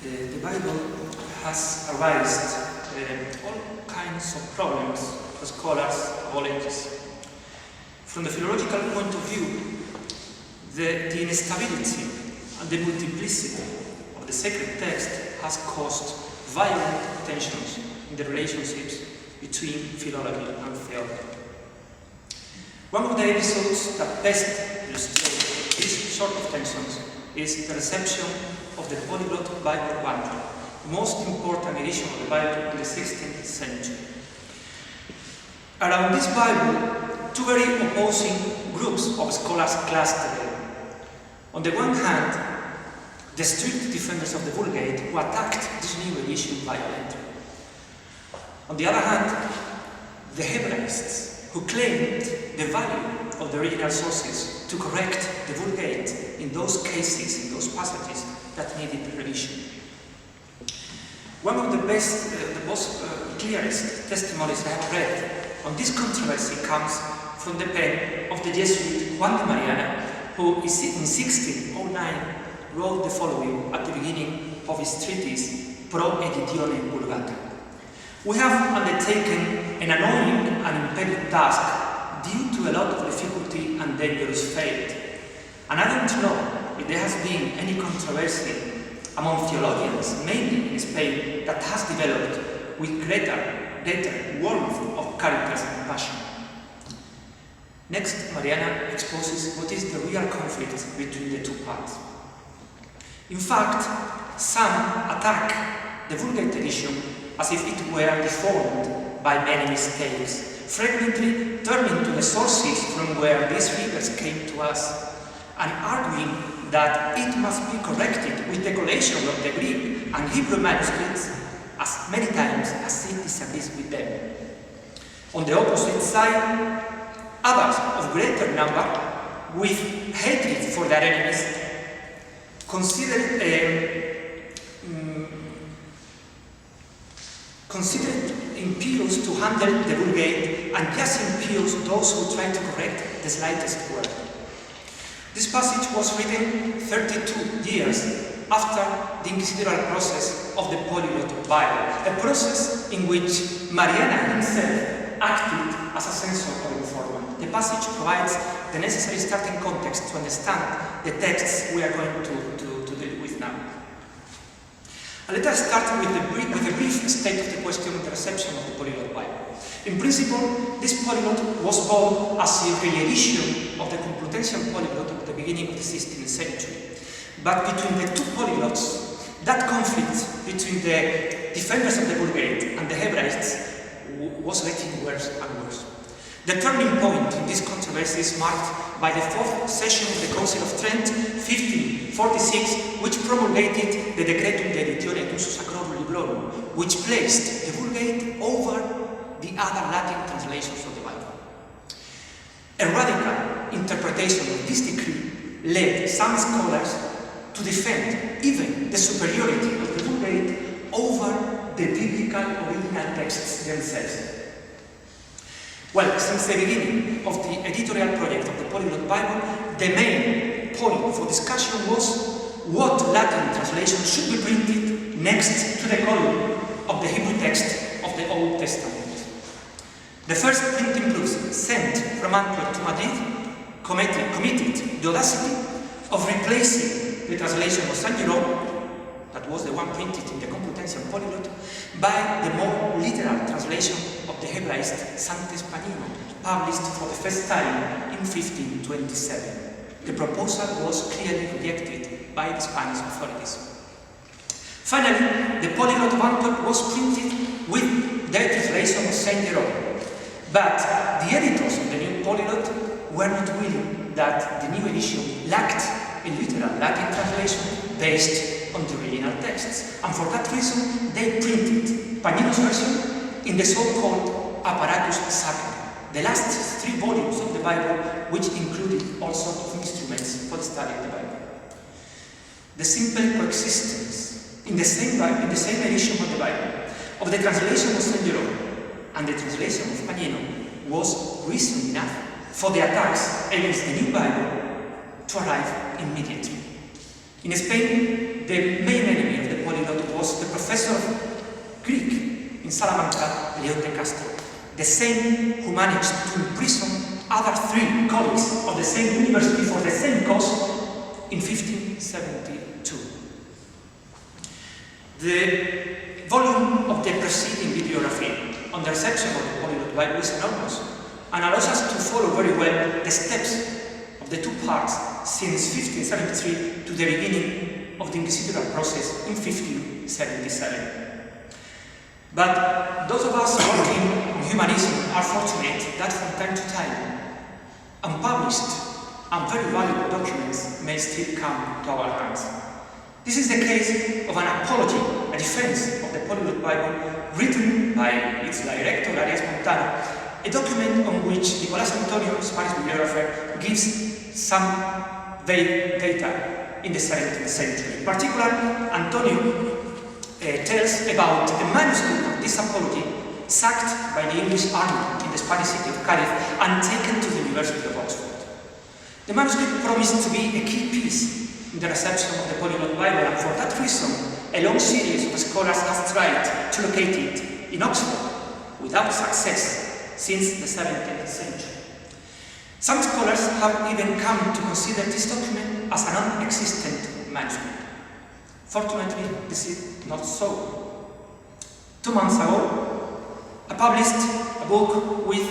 The Bible has raised all kinds of problems for scholars of all ages. From the philological point of view, the instability and the multiplicity of the sacred text has caused violent tensions in the relationships between philology and theology. One of the episodes that best illustrates these sort of tensions is the reception of the Polyglot Bible Bundle, the most important edition of the Bible in the 16th century. Around this Bible, two very opposing groups of scholars clashed together. On the one hand, the strict defenders of the Vulgate who attacked this new edition violently. On the other hand, the Hebraists who claimed the value of the original sources to correct the Vulgate in those cases, in those passages that needed revision. One of the best, the most clearest testimonies I have read on this controversy comes from the pen of the Jesuit Juan de Mariana, who in 1609 wrote the following at the beginning of his treatise Pro Editione Vulgata. We have undertaken an annoying and impeded task due to a lot of difficulty and dangerous fate. And I don't know if there has been any controversy among theologians, mainly in Spain, that has developed with greater warmth of characters and passion. Next, Mariana exposes what is the real conflict between the two parts. In fact, some attack the Vulgate edition as if it were deformed by many mistakes, frequently turning to the sources from where these figures came to us, and arguing that it must be corrected with the collation of the Greek and Hebrew manuscripts as many times as it disagrees with them. On the opposite side, others of greater number, with hatred for their enemies, considered impious to handle the Vulgate and just impious those who try to correct the slightest word. This passage was written 32 years after the Inquisitorial process of the Polyglot Bible, a process in which Mariana himself acted as a censor or informant. The passage provides the necessary starting context to understand the texts we are going to deal with now. Let us start with a brief state of the question of the reception of the Polyglot Bible. In principle, this polyglot was born as a re-edition of the Complutensian polyglot at the beginning of the 16th century. But between the two polyglots, that conflict between the defenders of the Vulgate and the Hebraists was getting worse and worse. The turning point in this controversy is marked by the fourth session of the Council of Trent, 1546, which promulgated the Decretum de Editione Usus Sacrorum Librorum, which placed the Vulgate over the other Latin translations of the Bible. A radical interpretation of this decree led some scholars to defend even the superiority of the Vulgate over the biblical original texts themselves. Well, since the beginning of the editorial project of the Polyglot Bible, the main point for discussion was what Latin translation should be printed next to the column of the Hebrew text of the Old Testament. The first printing proofs sent from Antwerp to Madrid committed the audacity of replacing the translation of St. Jerome, that was the one printed in the Complutensian Polyglot, by the more literal translation of the Hebraist Santes Pagnino, published for the first time in 1527. The proposal was clearly rejected by the Spanish authorities. Finally, the Polyglot of Antwerp was printed with their translation of St. Jerome, but the editors of the new Polyglot were not willing that the new edition lacked a literal Latin translation based on the original texts, and for that reason they printed Pagnino's version in the so-called Apparatus Sacri, the last 3 volumes of the Bible, which included all sorts of instruments for the study of the Bible. The simple coexistence in the same edition of the Bible of the translation of St. Jerome and the translation of Pagnino was reason enough for the attacks against the new Bible to arrive immediately. In Spain, the main enemy of the Polyglot in Salamanca, León de Castro, the same who managed to imprison other 3 colleagues of the same university for the same cause in 1572. The volume of the preceding videography on the reception of the Polyglot Bible is enormous and allows us to follow very well the steps of the 2 parts since 1573 to the beginning of the Inquisitorial process in 1577. But those of us working on humanism are fortunate that from time to time, unpublished and very valuable documents may still come to our hands. This is the case of an apology, a defense of the Polyglot Bible, written by its director, Arias Montano, a document on which Nicolás Antonio, Spanish bibliographer, gives some vague data in the 17th century. In particular, Antonio tells about the manuscript of this apology sacked by the English army in the Spanish city of Cádiz and taken to the University of Oxford. The manuscript promised to be a key piece in the reception of the Polyglot Bible, and for that reason, a long series of scholars have tried to locate it in Oxford without success since the 17th century. Some scholars have even come to consider this document as a non-existent manuscript. Fortunately, this is not so. 2 months ago, I published a book with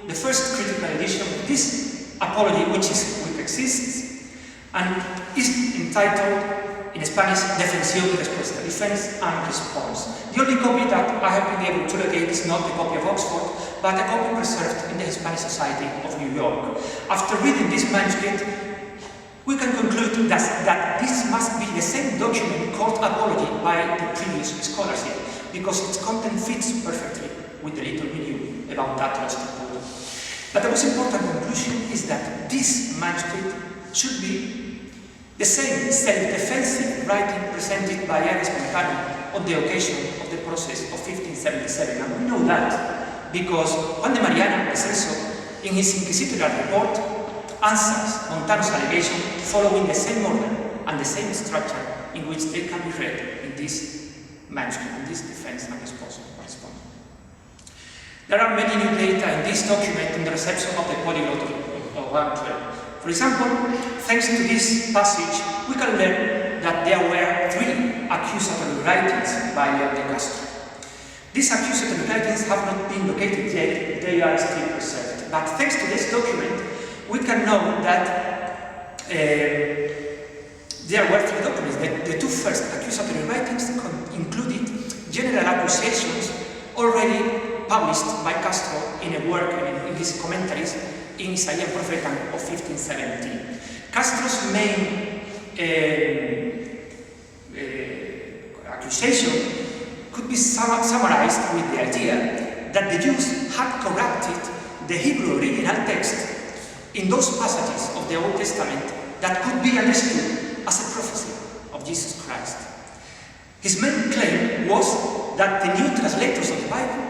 the first critical edition of this apology, which exists, and is entitled in Spanish Defensión y Respuesta, Defense and Response. The only copy that I have been able to locate is not the copy of Oxford, but a copy preserved in the Hispanic Society of New York. After reading this manuscript, we can conclude that this must be the same document called apology by the previous scholarship, because its content fits perfectly with the little we knew about that lost apology. But the most important conclusion is that this manuscript should be the same self-defensive writing presented by Arias Montano on the occasion of the process of 1577. And we know that because Juan de Mariana, the censor, in his Inquisitorial report, answers Montano's allegation following the same order and the same structure in which they can be read in this manuscript, in this defense and response. There are many new data in this document in the reception of the Polyglot of Antwerp. For example, thanks to this passage, we can learn that there were 3 accusatory writings by León de Castro. These accusatory writings have not been located yet, they are still preserved. But thanks to this document, we can know that there were 3 documents. The 2 first accusatory writings included general accusations already published by Castro in a work in his commentaries in Isaiah Prophetan of 1517. Castro's main accusation could be summarized with the idea that the Jews had corrupted the Hebrew original text in those passages of the Old Testament that could be understood as a prophecy of Jesus Christ. His main claim was that the new translators of the Bible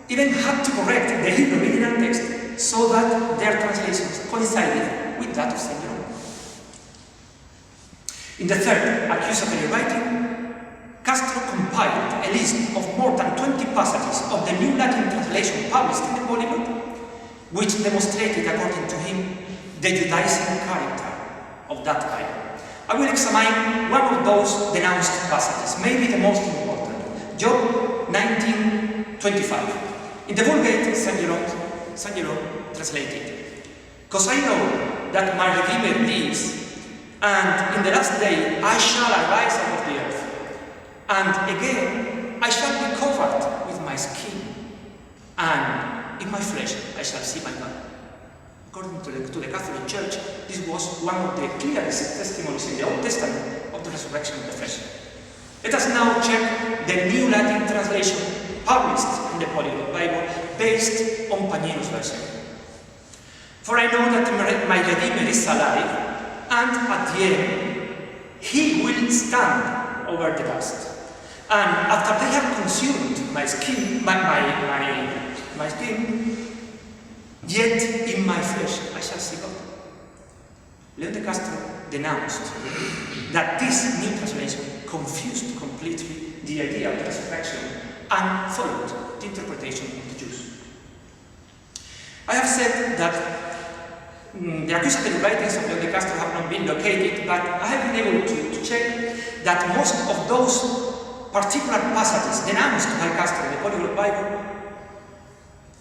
even had to correct the Hebrew original text so that their translations coincided with that of St. Jerome. In the third accusatory writing, Castro compiled a list of more than 20 passages of the New Latin translation published in the Polyglot, which demonstrated, according to him, the Judaizing character of that Bible. I will examine one of those denounced passages, maybe the most important, Job 19:25. In the Vulgate, St. Jerome translated, "'Cause I know that my Redeemer lives, and in the last day I shall arise out of the earth, and again I shall be covered with my skin, and in my flesh I shall see my God." According to the Catholic Church, this was one of the clearest testimonies in the Old Testament of the resurrection of the flesh. Let us now check the New Latin translation published in the Polyglot Bible based on Pagnino's version. "For I know that my Redeemer is alive, and at the end he will stand over the dust. And after they have consumed my skin, yet in my flesh I shall see God." León de Castro denounced that this new translation confused completely the idea of the resurrection and followed the interpretation of the Jews. I have said that the accusatory writings of León de Castro have not been located, but I have been able to check that most of those particular passages denounced by Castro in the Polyglot Bible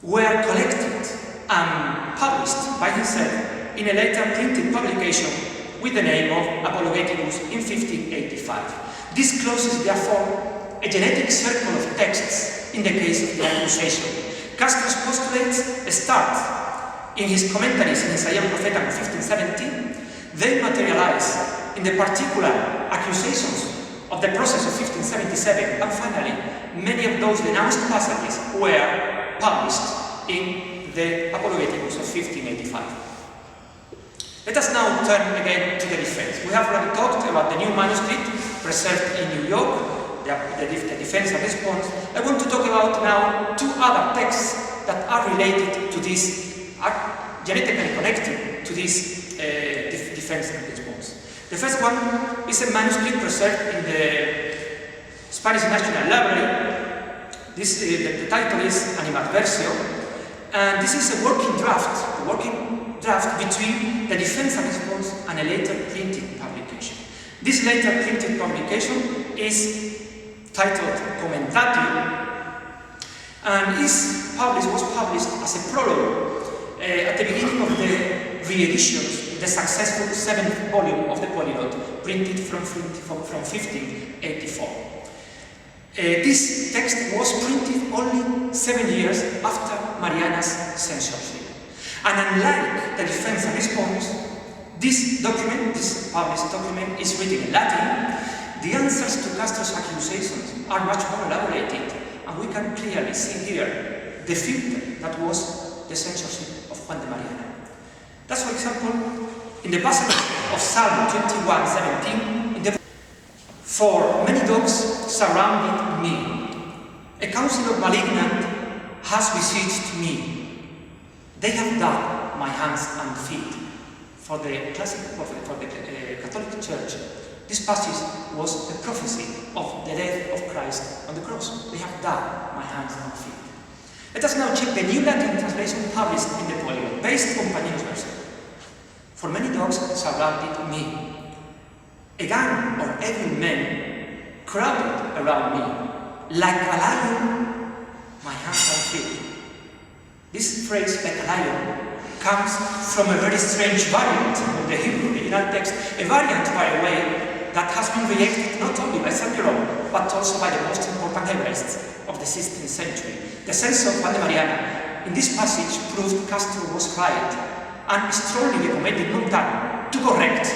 were collected and published by himself in a later printed publication with the name of Apologeticus in 1585. This closes, therefore, a genetic circle of texts in the case of the accusation. Castro's postulates start in his commentaries in Ensayam Prophetam of 1517. They materialize in the particular accusations of the process of 1577, and finally, many of those denounced passages were published in the Apologeticus of 1585. Let us now turn again to the defense. We have already talked about the new manuscript preserved in New York, the defense and response. I want to talk about now two other texts that are related to this, are genetically connected to this defense and response. The first one is a manuscript preserved in the Spanish National Library. The title is Anniversary, and this is a working draft between the defense and response and a later printed publication. This later printed publication is titled Commentatio, and was published as a prologue at the beginning of the re-editions, the successful 7th volume of the Polyglot, printed from 1584. This text was printed only 7 years after Mariana's censorship. And unlike the defense and response, this published document, is written in Latin. The answers to Castro's accusations are much more elaborated, and we can clearly see here the filter that was the censorship of Juan de Mariana. That's, for example, in the passage of Psalm 21:17, for many dogs surrounded me, a council of malignant has besieged me. They have dug my hands and feet. For the Catholic Church, this passage was a prophecy of the death of Christ on the cross. They have dug my hands and feet. Let us now check the new Latin translation published in the Polyglot, based on Pagnino's version. For many dogs surrounded me. A gang of evil men crowded around me. Like a lion, my hands and feet. This phrase, like a lion, comes from a very strange variant of the Hebrew original text, a variant, by the way, that has been rejected not only by St. Jerome, but also by the most important Hebraists of the 16th century. The sense of Juan de Mariana in this passage proved Castro was right, and strongly recommended Montano to correct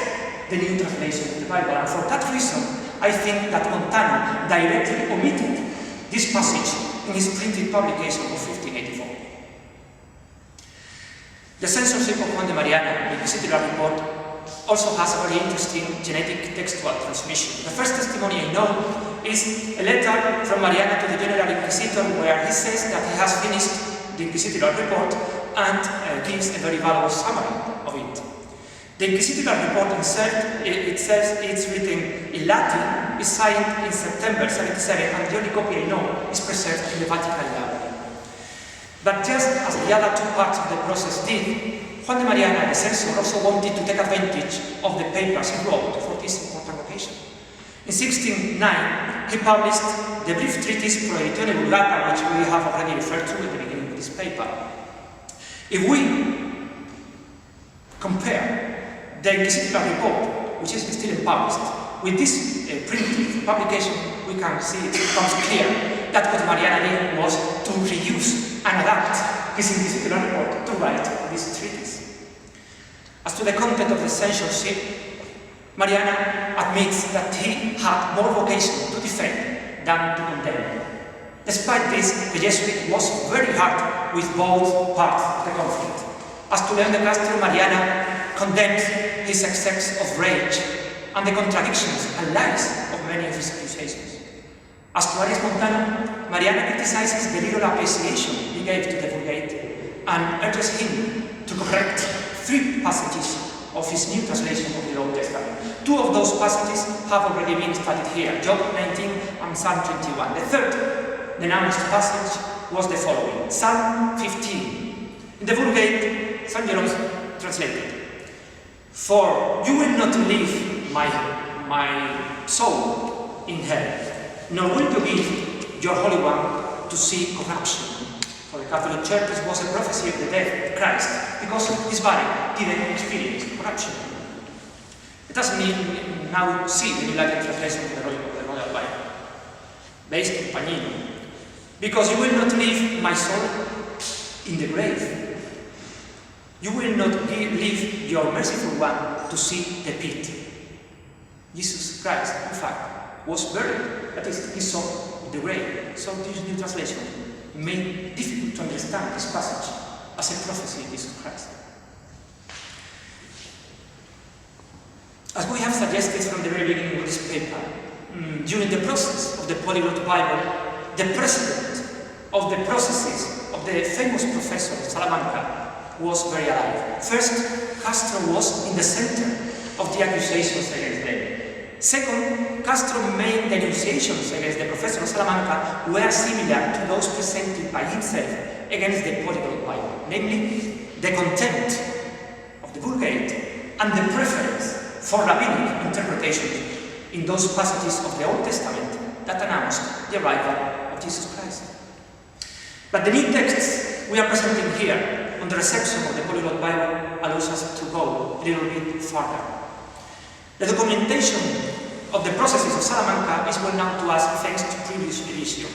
the new translation of the Bible. And for that reason, I think that Montano directly omitted this passage in his printed publication of 1584. The censorship of Juan de Mariana, the Inquisitorial report, also has a very interesting genetic textual transmission. The first testimony I know is a letter from Mariana to the General Inquisitor, where he says that he has finished the Inquisitorial report and gives a very valuable summary of it. The Inquisitorial report itself, it's written in Latin, is signed in September 77, and the only copy I know is preserved in the Vatican Library. But just as the other two parts of the process did, Juan de Mariana, the censor, also wanted to take advantage of the papers he wrote for this important occasion. In 1609, he published the brief treatise Prohibizione Vulgata, which we have already referred to at the beginning of this paper. If we compare the Inquisitorial report, which is still unpublished, with this printed publication, we can see it becomes clear that what Mariana did was to reuse and adapt his Inquisitorial report to write this treatise. As to the content of the censorship, Mariana admits that he had more vocation to defend than to condemn. Despite this, the Jesuit was very hard with both parts of the conflict. As to León de Castro, Mariana condemns his excess of rage and the contradictions and lies of many of his accusations. As to Arias Montano, Mariana criticizes the little appreciation he gave to the Vulgate and urges him to correct 3 passages of his new translation of the Old Testament. 2 of those passages have already been studied here, Job 19 and Psalm 21. The third denounced passage was the following. Psalm 15. In the Vulgate, St. Jerome translated, "For you will not leave my soul in hell, nor will you give your Holy One to see corruption." For the Catholic Church, this was a prophecy of the death of Christ, because his body didn't experience corruption. Let us now see the Latin translation of the Royal Bible, based on Pagnino. "Because you will not leave my soul in the grave. You will not leave your merciful one to see the pit." Jesus Christ, in fact, was buried, that is, his soul in the grave. So this new translation made it difficult to understand this passage as a prophecy of Jesus Christ. As we have suggested from the very beginning of this paper, during the process of the Polyglot Bible, the precedent of the processes of the famous professor of Salamanca was very alive. First, Castro was in the center of the accusations against them. Second, Castro's main denunciations against the professor of Salamanca were similar to those presented by himself against the Polyglot Bible, namely the contempt of the Vulgate and the preference for rabbinic interpretations in those passages of the Old Testament that announced the arrival of Jesus Christ. But the new texts we are presenting here on the reception of the Polyglot Bible allows us to go a little bit further. The documentation of the processes of Salamanca is well known to us thanks to previous edition.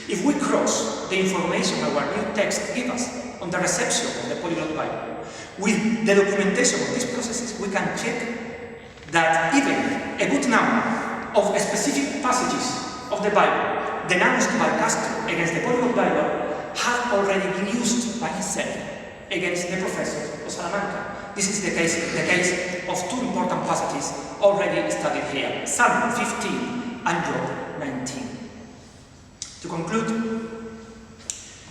If we cross the information our new text gives us on the reception of the Polyglot Bible with the documentation of these processes, we can check that even a good number of specific passages of the Bible denounced by Castro against the Polyglot Bible have already been used by himself against the professors of Salamanca. This is the case of two important passages already studied here, Psalm 15 and Job 19. To conclude,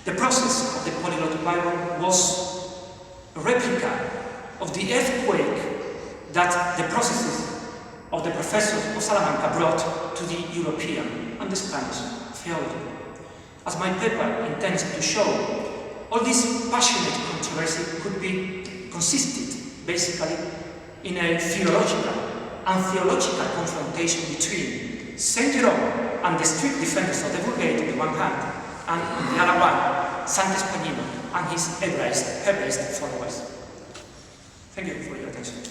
the process of the Polyglot Bible was a replica of the earthquake that the processes of the professors of Salamanca brought to the European and the Spanish theology. As my paper intends to show, all this passionate controversy could be consisted basically in a philological and theological confrontation between St. Jerome and the strict defenders of the Vulgate on the one hand, and on the other one, Santes Pagnino and his Hebraist followers. Thank you for your attention.